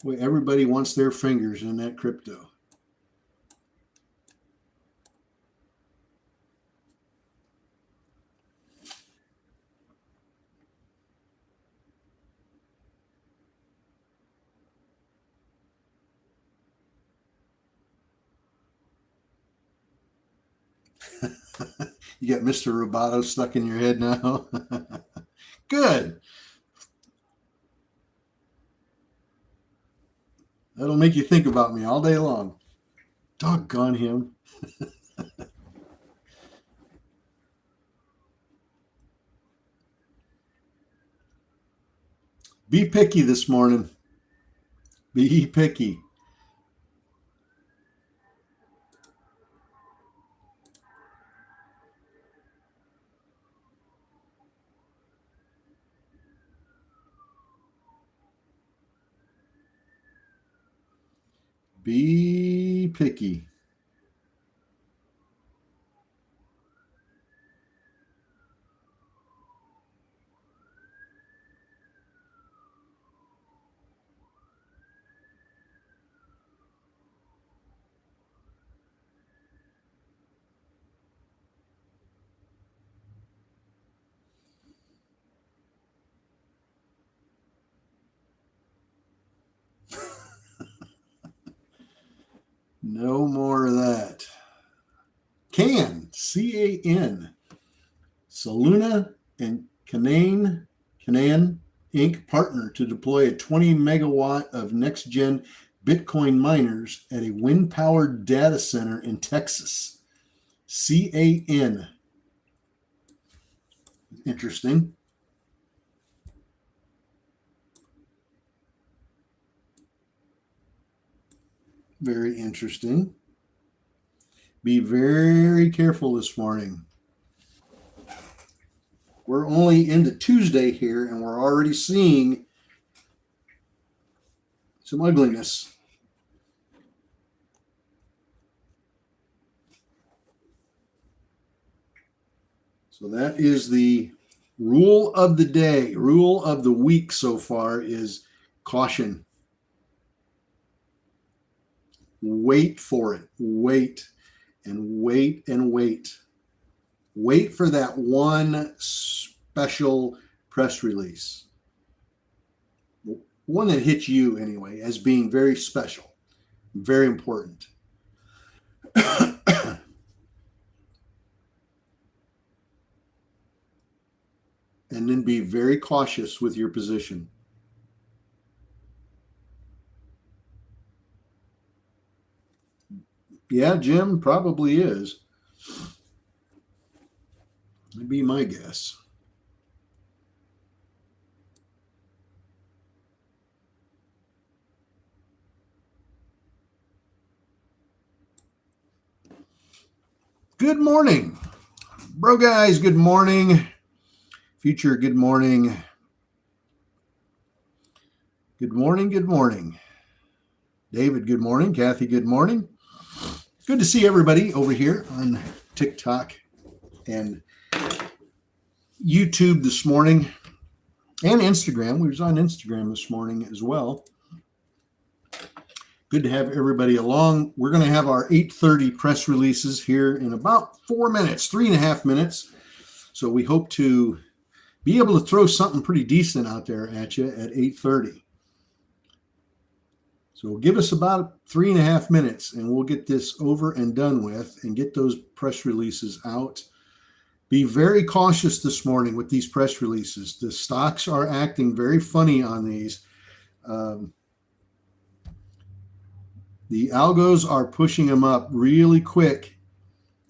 Boy, everybody wants their fingers in that crypto. You got Mr. Roboto stuck in your head now? Good. That'll make you think about me all day long. Doggone him. Be picky this morning. Be picky. Be picky. No more of that. CAN. Soluna and Canaan Inc. partner to deploy a 20 megawatt of next-gen Bitcoin miners at a wind-powered data center in Texas. CAN. Interesting. Very interesting. Be very careful this morning. We're only into Tuesday here, and we're already seeing some ugliness. So that is the rule of the day. Rule of the week so far is caution. Wait for it. Wait and wait and wait. Wait for that one special press release. One that hits you anyway as being very special, very important. And then be very cautious with your position. Yeah, Jim probably is. That'd be my guess. Good morning. Bro guys, good morning. Future, good morning. Good morning, good morning. David, good morning. Kathy, good morning. Good to see everybody over here on TikTok and YouTube this morning and Instagram. We was on Instagram this morning as well. Good to have everybody along. We're going to have our 8:30 press releases here in about 4 minutes, 3.5 minutes. So we hope to be able to throw something pretty decent out there at you at 8:30. So give us about 3.5 minutes and we'll get this over and done with and get those press releases out. Be very cautious this morning with these press releases. The stocks are acting very funny on these. The algos are pushing them up really quick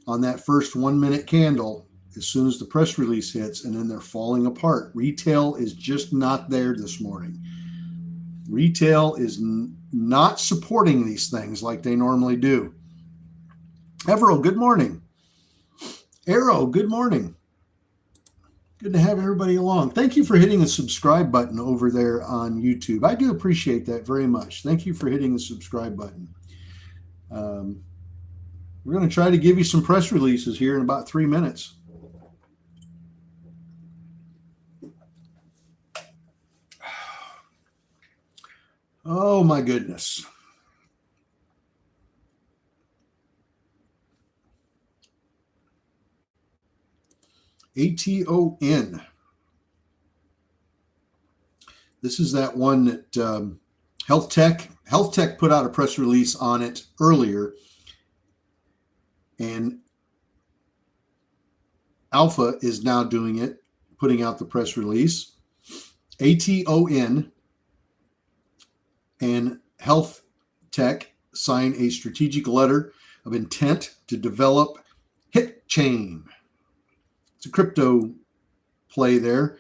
on that first 1 minute candle as soon as the press release hits, and then they're falling apart. Retail is just not there this morning. Retail is not supporting these things like they normally do. Evero, good morning. Arrow, good morning. Good to have everybody along. Thank you for hitting the subscribe button over there on YouTube. I do appreciate that very much. Thank you for hitting the subscribe button. We're going to try to give you some press releases here in about 3 minutes. Oh my goodness. ATON. This is that one that Health Tech put out a press release on it earlier, and Alpha is now doing it, putting out the press release. ATON and Health Tech sign a strategic letter of intent to develop HitChain. It's a crypto play there.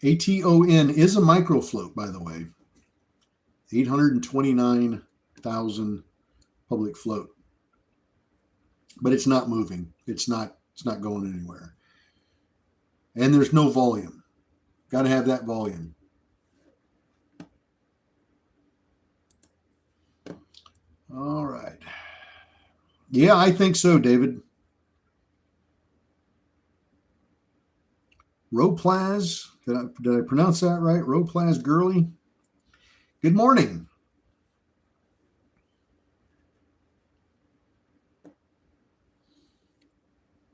ATON is a microfloat, by the way. 829,000 public float. But it's not moving. It's not going anywhere. And there's no volume. Got to have that volume. All right. Yeah, I think so, David. Roplaz, did I pronounce that right? Roplaz Gurley. Good morning.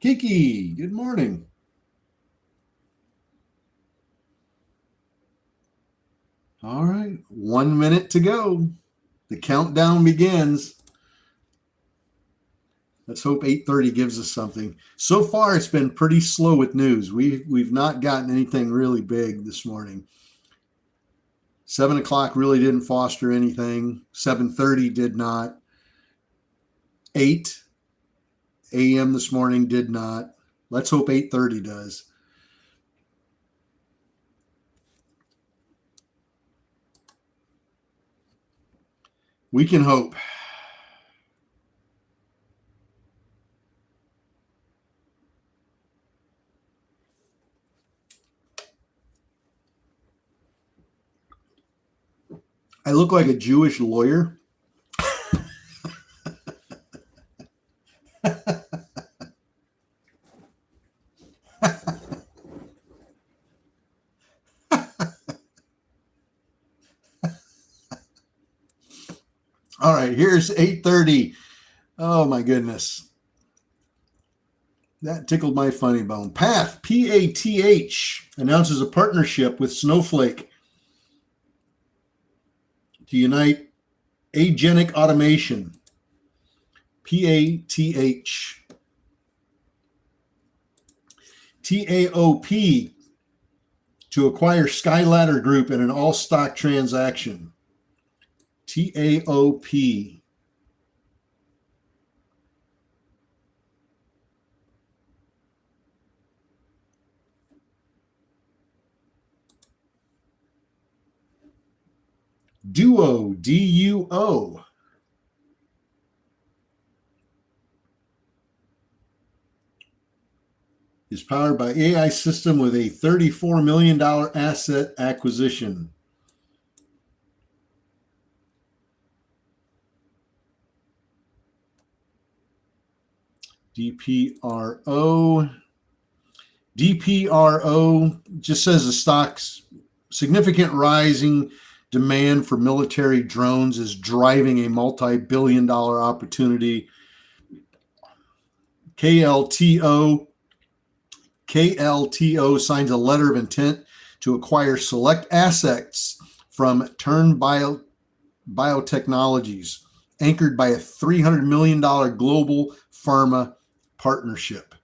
Kiki, good morning. All right, 1 minute to go. The countdown begins. Let's hope 8:30 gives us something. So far, it's been pretty slow with news. We've not gotten anything really big this morning. 7 o'clock really didn't foster anything. 7:30 did not. 8 a.m. this morning did not. Let's hope 8:30 does. We can hope. I look like a Jewish lawyer. All right, here's 8:30. Oh my goodness. That tickled my funny bone. Path, P-A-T-H, announces a partnership with Snowflake to unite agentic automation. P-A-T-H. TAOP to acquire Skyladder Group in an all-stock transaction. TAOP. Duo, D-U-O. Is powered by AI system with a $34 million asset acquisition. DPRO. DPRO just says the stock's significant rising demand for military drones is driving a multi-billion-dollar opportunity. KLTO signs a letter of intent to acquire select assets from Turn Biotechnologies, anchored by a $300 million global pharma partnership.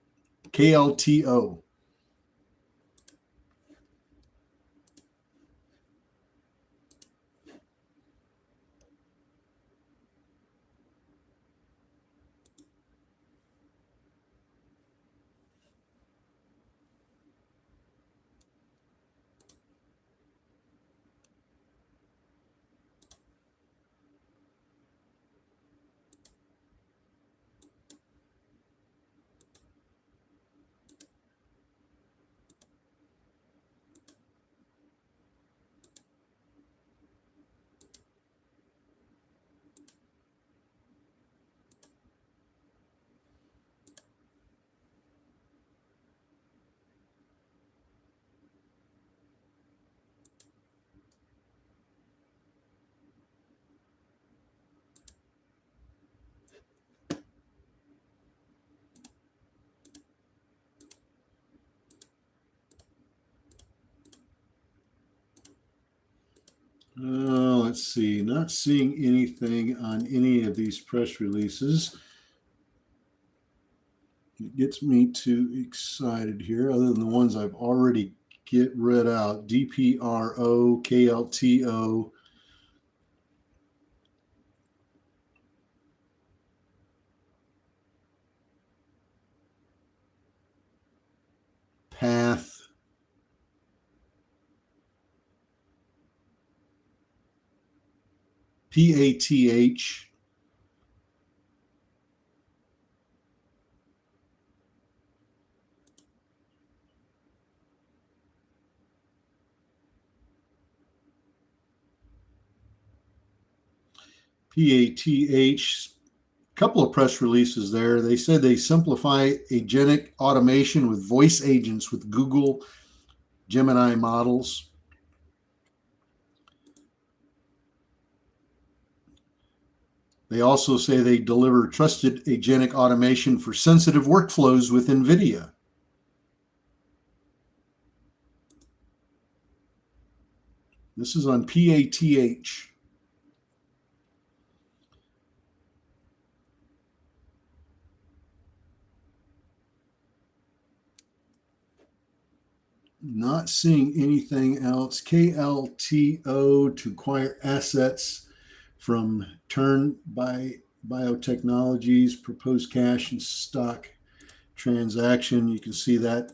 KLTO. Let's see. Not seeing anything on any of these press releases. It gets me too excited here, other than the ones I've already get read out. DPRO, KLTO. Path. PATH. PATH. Couple of press releases there. They said they simplify agentic automation with voice agents with Google Gemini models. They also say they deliver trusted agentic automation for sensitive workflows with NVIDIA. This is on PATH. Not seeing anything else. KLTO to acquire assets from Turn Biotechnologies, proposed cash and stock transaction. You can see that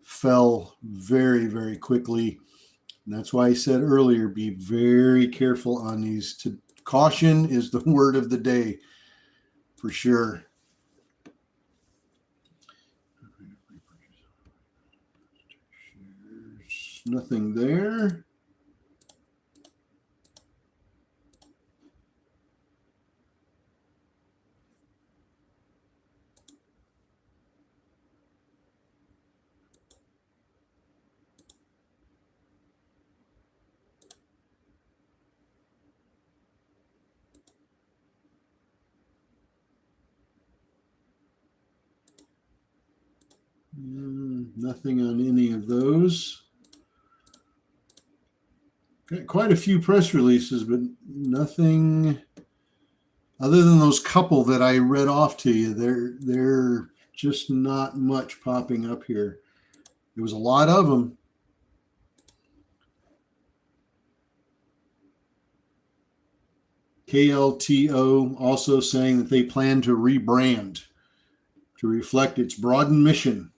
fell very, very quickly. And that's why I said earlier, be very careful on these. Caution is the word of the day for sure. There's nothing there. Nothing on any of those. Got quite a few press releases, but nothing other than those couple that I read off to you. They're just not much popping up here. There was a lot of them. KLTO also saying that they plan to rebrand to reflect its broadened mission.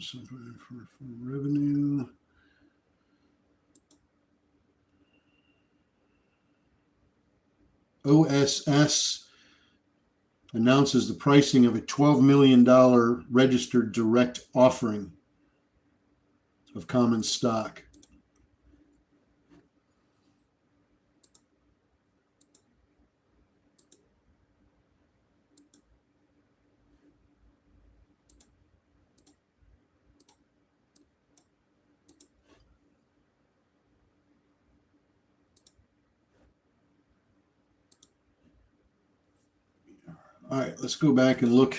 For revenue. OSS announces the pricing of a $12 million registered direct offering of common stock. All right, let's go back and look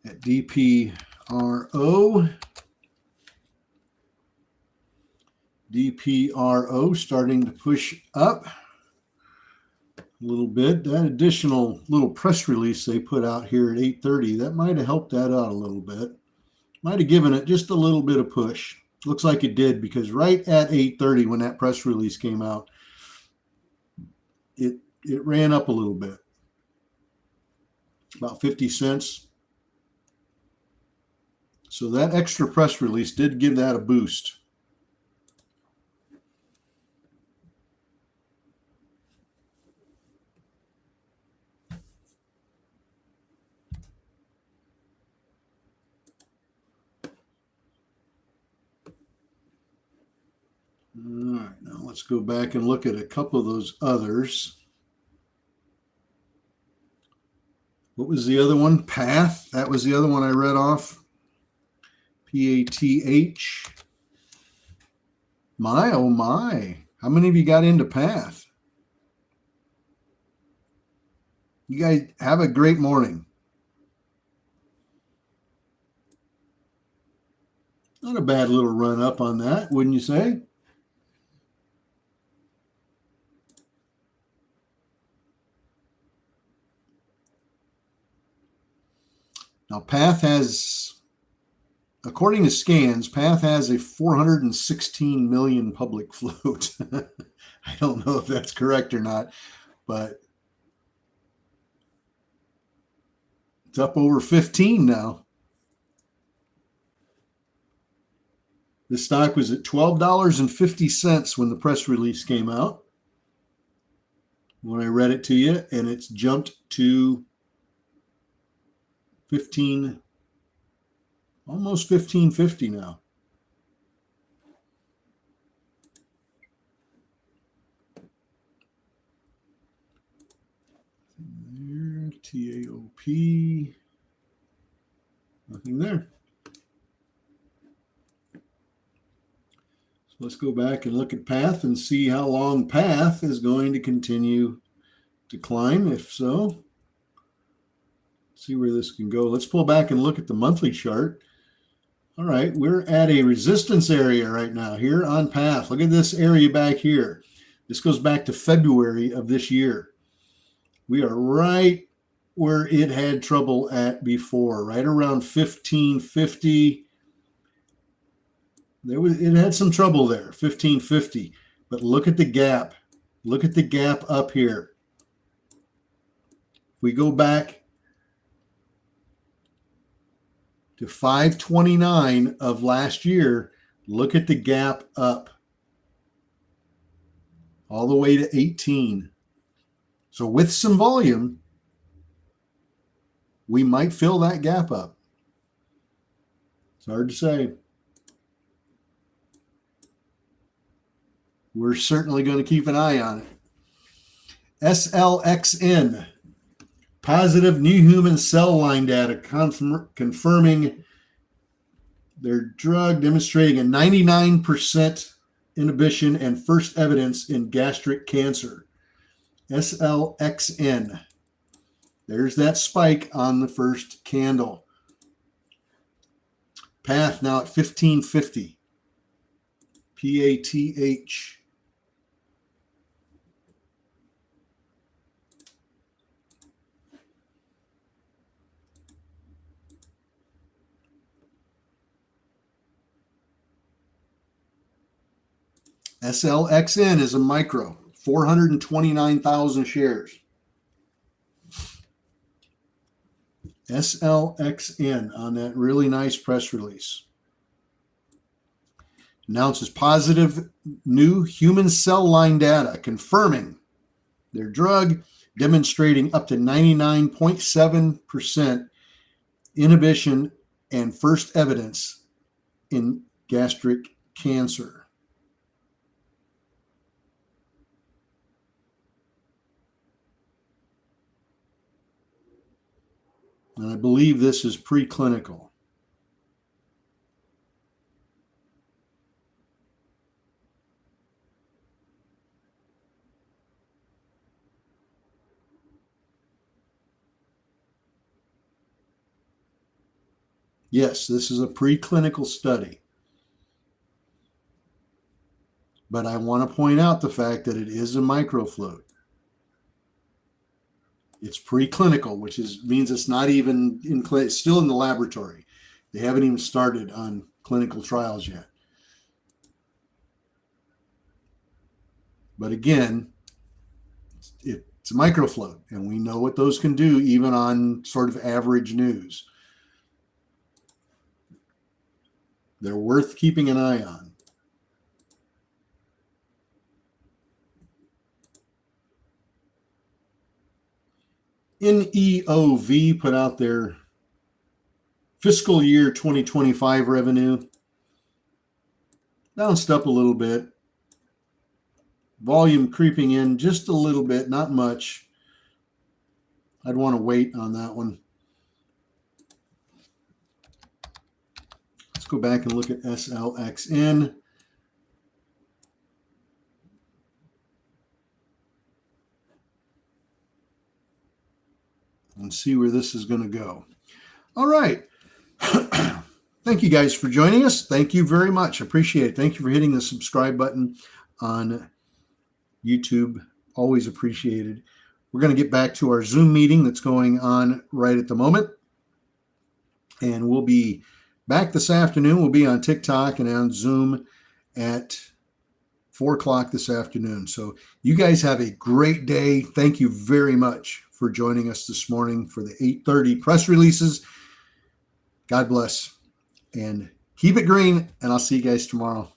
at DPRO. DPRO starting to push up a little bit. That additional little press release they put out here at 8:30, that might have helped that out a little bit. Might have given it just a little bit of push. Looks like it did, because right at 8:30 when that press release came out, it ran up a little bit. About 50 cents. So that extra press release did give that a boost. All right, now let's go back and look at a couple of those others. What was the other one? Path. That was the other one I read off. PATH. My, oh my. How many of you got into PATH? You guys have a great morning. Not a bad little run up on that, wouldn't you say? Now, PATH has, according to scans, PATH has a 416 million public float. I don't know if that's correct or not, but it's up over 15 now. The stock was at $12.50 when the press release came out, when I read it to you, and it's jumped to 15, almost 15.50 now. There, TAOP, nothing there. So let's go back and look at PATH and see how long PATH is going to continue to climb, if so. See where this can go. Let's pull back and look at the monthly chart. All right, we're at a resistance area right now here on PATH. Look at this area back here. This goes back to February of this year. We are right where it had trouble at before, right around 1550. It had some trouble there, 1550. But look at the gap. Look at the gap up here. If we go back to 529 of last year, look at the gap up all the way to 18. So with some volume, we might fill that gap up. It's hard to say. We're certainly going to keep an eye on it. SLXN. Positive new human cell line data confirming their drug, demonstrating a 99% inhibition and first evidence in gastric cancer. SLXN. There's that spike on the first candle. PATH now at 1550. PATH. SLXN is a micro, 429,000 shares. SLXN on that really nice press release. Announces positive new human cell line data confirming their drug, demonstrating up to 99.7% inhibition and first evidence in gastric cancer. And I believe this is preclinical. Yes, this is a preclinical study. But I want to point out the fact that it is a microfloat. It's preclinical, which means it's not even it's still in the laboratory. They haven't even started on clinical trials yet. But again, it's a microfloat, and we know what those can do even on sort of average news. They're worth keeping an eye on. NEOV put out their fiscal year 2025 revenue. Bounced up a little bit. Volume creeping in just a little bit, not much. I'd want to wait on that one. Let's go back and look at SLXN. And see where this is going to go. All right. Thank you guys for joining us. Thank you very much. Appreciate it. Thank you for hitting the subscribe button on YouTube. Always appreciated. We're going to get back to our Zoom meeting that's going on right at the moment. And we'll be back this afternoon. We'll be on TikTok and on Zoom at 4 o'clock this afternoon. So you guys have a great day. Thank you very much for joining us this morning for the 8:30 press releases. God bless and keep it green. And I'll see you guys tomorrow.